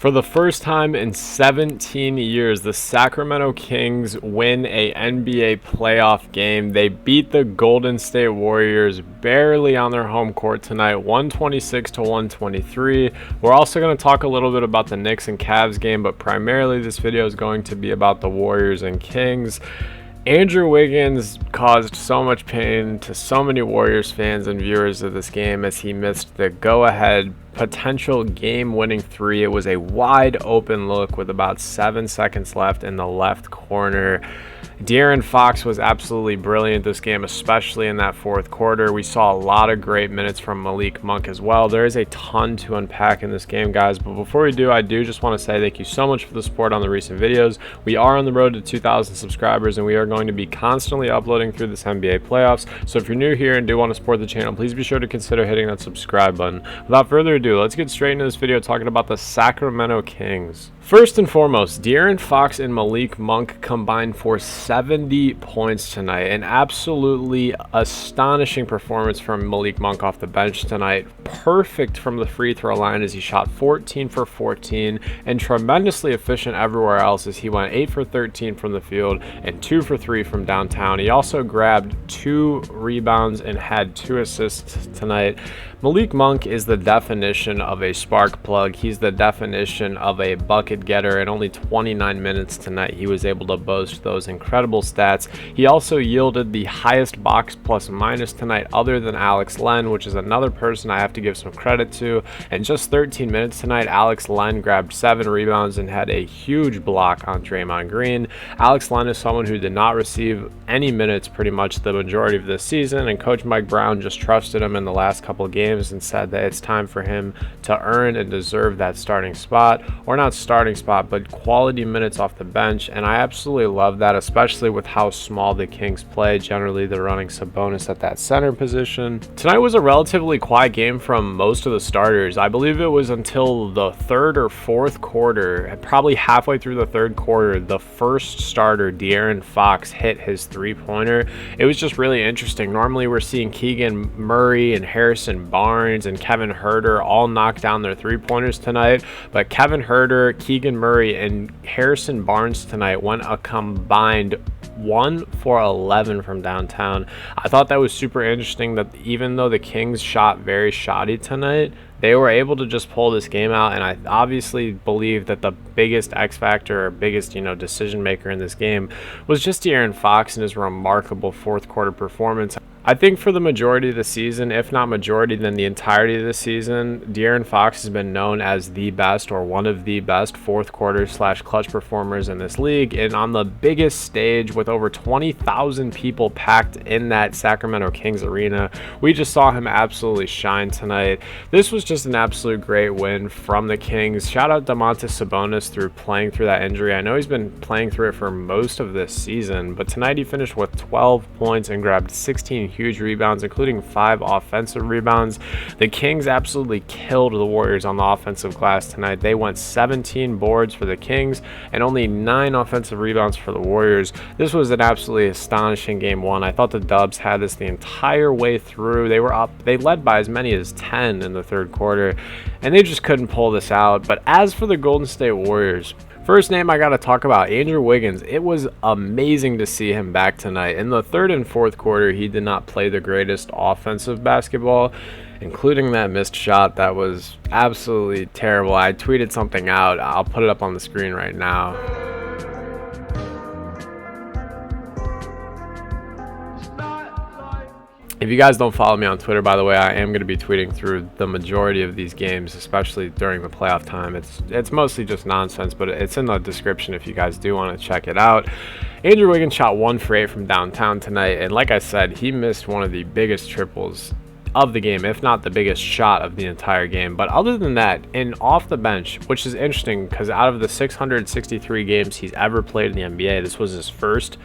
For the first time in 17 years, the Sacramento Kings win a NBA playoff game. They beat the Golden State Warriors barely on their home court tonight, 126 to 123. We're also going to talk a little bit about the Knicks and Cavs game, but primarily this video is going to be about the Warriors and Kings. Andrew Wiggins caused so much pain to so many Warriors fans and viewers of this game as he missed the go-ahead potential game-winning three. It was a wide open look with about 7 seconds left in the left corner. De'Aaron Fox was absolutely brilliant this game, especially in that fourth quarter. We saw a lot of great minutes from Malik Monk as well. There is a ton to unpack in this game, guys, but before we do, I do just want to say thank you so much for the support on the recent videos. We are on the road to 2,000 subscribers, and we are going to be constantly uploading through this NBA playoffs. So if you're new here and do want to support the channel, please be sure to consider hitting that subscribe button. Without further ado, let's get straight into this video talking about the Sacramento Kings. First and foremost, De'Aaron Fox and Malik Monk combined for 70 points tonight. An absolutely astonishing performance from Malik Monk off the bench tonight. Perfect from the free throw line as he shot 14 for 14 and tremendously efficient everywhere else as he went 8 for 13 from the field and 2 for 3 from downtown. He also grabbed 2 rebounds and had 2 assists tonight. Malik Monk is the definition of a spark plug. He's the definition of a bucket getter. In only 29 minutes tonight, he was able to boast those incredible stats. He also yielded the highest box plus minus tonight other than Alex Len, which is another person I have to give some credit to. In just 13 minutes tonight, Alex Len grabbed 7 rebounds and had a huge block on Draymond Green. Alex Len is someone who did not receive any minutes pretty much the majority of this season, and Coach Mike Brown just trusted him in the last couple of games and said that it's time for him to earn and deserve that starting spot, or not starting spot, but quality minutes off the bench. And I absolutely love that, especially with how small the Kings play. Generally, they're running Sabonis at that center position. Tonight was a relatively quiet game from most of the starters. I believe it was until the third or fourth quarter, probably halfway through the third quarter, the first starter, De'Aaron Fox, hit his three-pointer. It was just really interesting. Normally, we're seeing Keegan Murray and Harrison Barnes and Kevin Huerter all knock down their three-pointers tonight, but Kevin Huerter, Keegan Murray, and Harrison Barnes tonight went a combined 1 for 11 from downtown. I thought that was super interesting that even though the Kings shot very shoddy tonight, they were able to just pull this game out, and I obviously believe that the biggest X factor or biggest, decision maker in this game was just De'Aaron Fox and his remarkable fourth quarter performance. I think for the majority of the season, if not majority, then the entirety of the season, De'Aaron Fox has been known as the best or one of the best fourth quarter / clutch performers in this league. And on the biggest stage with over 20,000 people packed in that Sacramento Kings arena, we just saw him absolutely shine tonight. This was just an absolute great win from the Kings. Shout out Domantas Sabonis through playing through that injury. I know he's been playing through it for most of this season, but tonight he finished with 12 points and grabbed 16 huge rebounds, including 5 offensive rebounds. The Kings absolutely killed the Warriors on the offensive glass tonight. They went 17 boards for the Kings and only 9 offensive rebounds for the Warriors. This was an absolutely astonishing game one. I thought the Dubs had this the entire way through. They were up. They led by as many as 10 in the third quarter, and they just couldn't pull this out. But as for the Golden State Warriors, first name I got to talk about, Andrew Wiggins. It was amazing to see him back tonight. In the third and fourth quarter, he did not play the greatest offensive basketball, including that missed shot that was absolutely terrible. I tweeted something out. I'll put it up on the screen right now. If you guys don't follow me on Twitter, by the way, I am going to be tweeting through the majority of these games, especially during the playoff time. It's mostly just nonsense, but it's in the description if you guys do want to check it out. Andrew Wiggins shot 1 for 8 from downtown tonight, and like I said, he missed one of the biggest triples of the game, if not the biggest shot of the entire game. But other than that, and off the bench, which is interesting because out of the 663 games he's ever played in the NBA, this was his first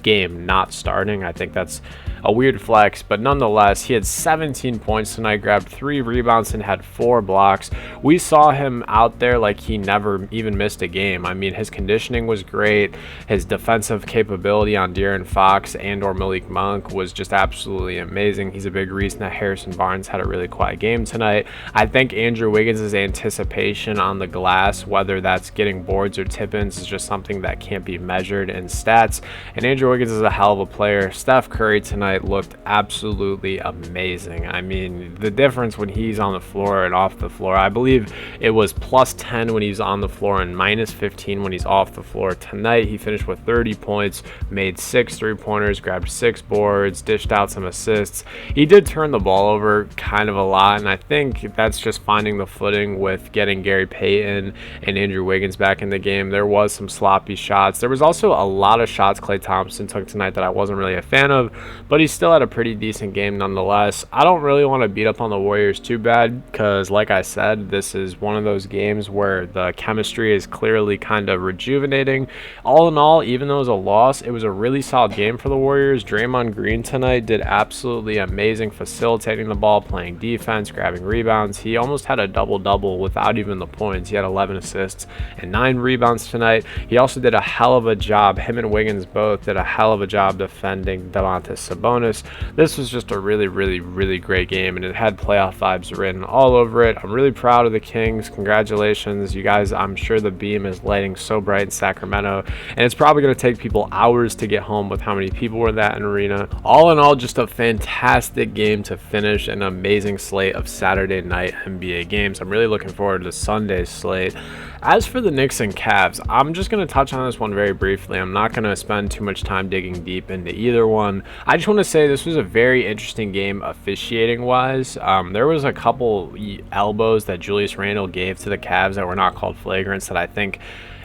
game not starting. I think that's a weird flex, but nonetheless, he had 17 points tonight, grabbed 3 rebounds, and had 4 blocks. We saw him out there like he never even missed a game. I mean, his conditioning was great. His defensive capability on De'Aaron Fox and or Malik Monk was just absolutely amazing. He's a big reason that Harrison Barnes had a really quiet game tonight. I think Andrew Wiggins' anticipation on the glass, whether that's getting boards or tip-ins, is just something that can't be measured in stats. And Andrew Wiggins is a hell of a player. Steph Curry tonight looked absolutely amazing. I mean, the difference when he's on the floor and off the floor, I believe it was plus 10 when he's on the floor and minus 15 when he's off the floor. Tonight, he finished with 30 points, made 6 three-pointers, grabbed 6 boards, dished out some assists. He did turn the ball over kind of a lot, and I think that's just finding the footing with getting Gary Payton and Andrew Wiggins back in the game. There was some sloppy shots. There was also a lot of shots Klay Thompson took tonight that I wasn't really a fan of, but he still had a pretty decent game nonetheless. I don't really want to beat up on the Warriors too bad because, like I said, this is one of those games where the chemistry is clearly kind of rejuvenating. All in all, even though it was a loss, it was a really solid game for the Warriors. Draymond Green tonight did absolutely amazing facilitating the ball, playing defense, grabbing rebounds. He almost had a double-double without even the points. He had 11 assists and 9 rebounds tonight. He also did a hell of a job. Him and Wiggins both did a hell of a job defending Domantas Sabonis. This was just a really, really, really great game, and it had playoff vibes written all over it. I'm really proud of the Kings. Congratulations, you guys. I'm sure the beam is lighting so bright in Sacramento, and it's probably going to take people hours to get home with how many people were in that arena. All in all, just a fantastic game to finish an amazing slate of Saturday night NBA games. I'm really looking forward to Sunday's slate. As for the Knicks and Cavs, I'm just going to touch on this one very briefly. I'm not going to spend too much time digging deep into either one. I just want to say this was a very interesting game officiating-wise. There was a couple elbows that Julius Randle gave to the Cavs that were not called flagrants that I think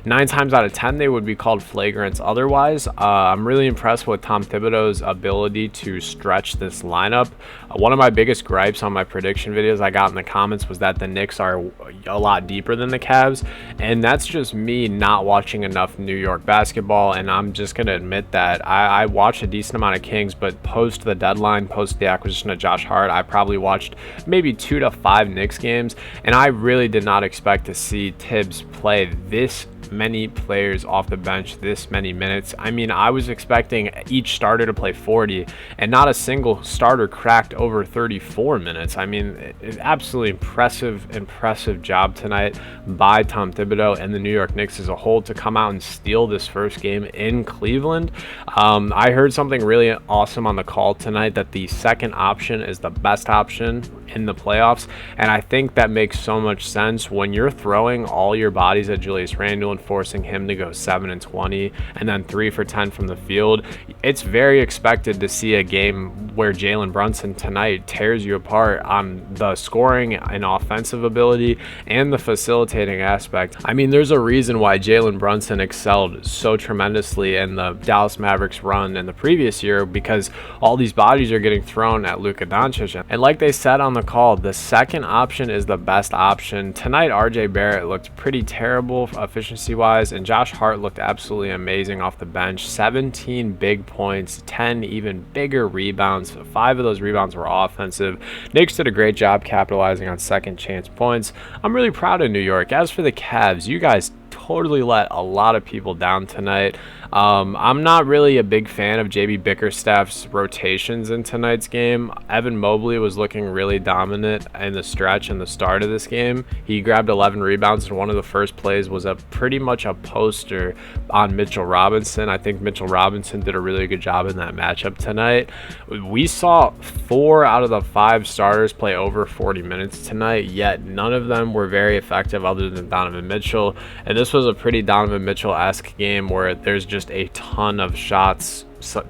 9 times out of 10 they would be called flagrants otherwise. I'm really impressed with Tom Thibodeau's ability to stretch this lineup. One of my biggest gripes on my prediction videos I got in the comments was that the Knicks are a lot deeper than the Cavs, and that's just me not watching enough New York basketball, and I'm just going to admit that. I watched a decent amount of Kings, but post the deadline, post the acquisition of Josh Hart, I probably watched maybe 2 to 5 Knicks games, and I really did not expect to see Tibbs play this many players off the bench this many minutes. I mean, I was expecting each starter to play 40, and not a single starter cracked over 34 minutes. I mean, absolutely impressive job tonight by Tom Thibodeau and the New York Knicks as a whole to come out and steal this first game in Cleveland. I heard something really awesome on the call tonight, that the second option is the best option in the playoffs, and I think that makes so much sense when you're throwing all your bodies at Julius Randle and forcing him to go 7 and 20 and then 3 for 10 from the field. It's very expected to see a game where Jalen Brunson tonight tears you apart on the scoring and offensive ability and the facilitating aspect. I mean, there's a reason why Jalen Brunson excelled so tremendously in the Dallas Mavericks run in the previous year, because all these bodies are getting thrown at Luka Doncic. And like they said on the call, the second option is the best option. Tonight, RJ Barrett looked pretty terrible efficiency-wise, and Josh Hart looked absolutely amazing off the bench. 17 big points, 10 even bigger rebounds. 5 of those rebounds were offensive. Knicks did a great job capitalizing on second chance points. I'm really proud of New York. As for the Cavs, you guys totally let a lot of people down tonight. I'm not really a big fan of JB Bickerstaff's rotations in tonight's game. Evan Mobley was looking really dominant in the stretch and the start of this game. He grabbed 11 rebounds, and one of the first plays was pretty much a poster on Mitchell Robinson. I think Mitchell Robinson did a really good job in that matchup tonight. We saw 4 out of the 5 starters play over 40 minutes tonight, yet none of them were very effective other than Donovan Mitchell. And this was a pretty Donovan Mitchell-esque game where there's just a ton of shots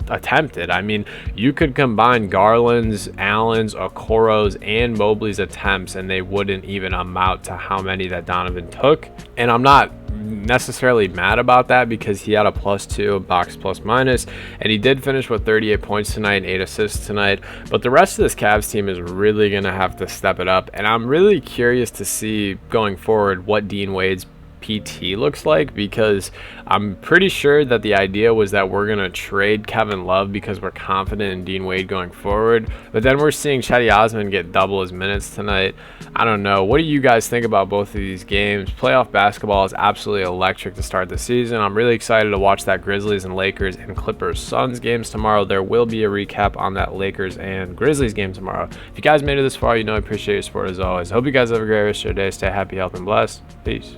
attempted. I mean, you could combine Garland's, Allen's, Okoro's, and Mobley's attempts, and they wouldn't even amount to how many that Donovan took. And I'm not necessarily mad about that, because he had a +2 box plus minus, and he did finish with 38 points tonight and 8 assists tonight. But the rest of this Cavs team is really going to have to step it up, and I'm really curious to see going forward what Dean Wade's PT looks like, because I'm pretty sure that the idea was that we're going to trade Kevin Love because we're confident in Dean Wade going forward. But then we're seeing Chetty Osman get double his minutes tonight. I don't know. What do you guys think about both of these games? Playoff basketball is absolutely electric to start the season. I'm really excited to watch that Grizzlies and Lakers and Clippers Suns games tomorrow. There will be a recap on that Lakers and Grizzlies game tomorrow. If you guys made it this far, you know I appreciate your support as always. I hope you guys have a great rest of your day. Stay happy, healthy, and blessed. Peace.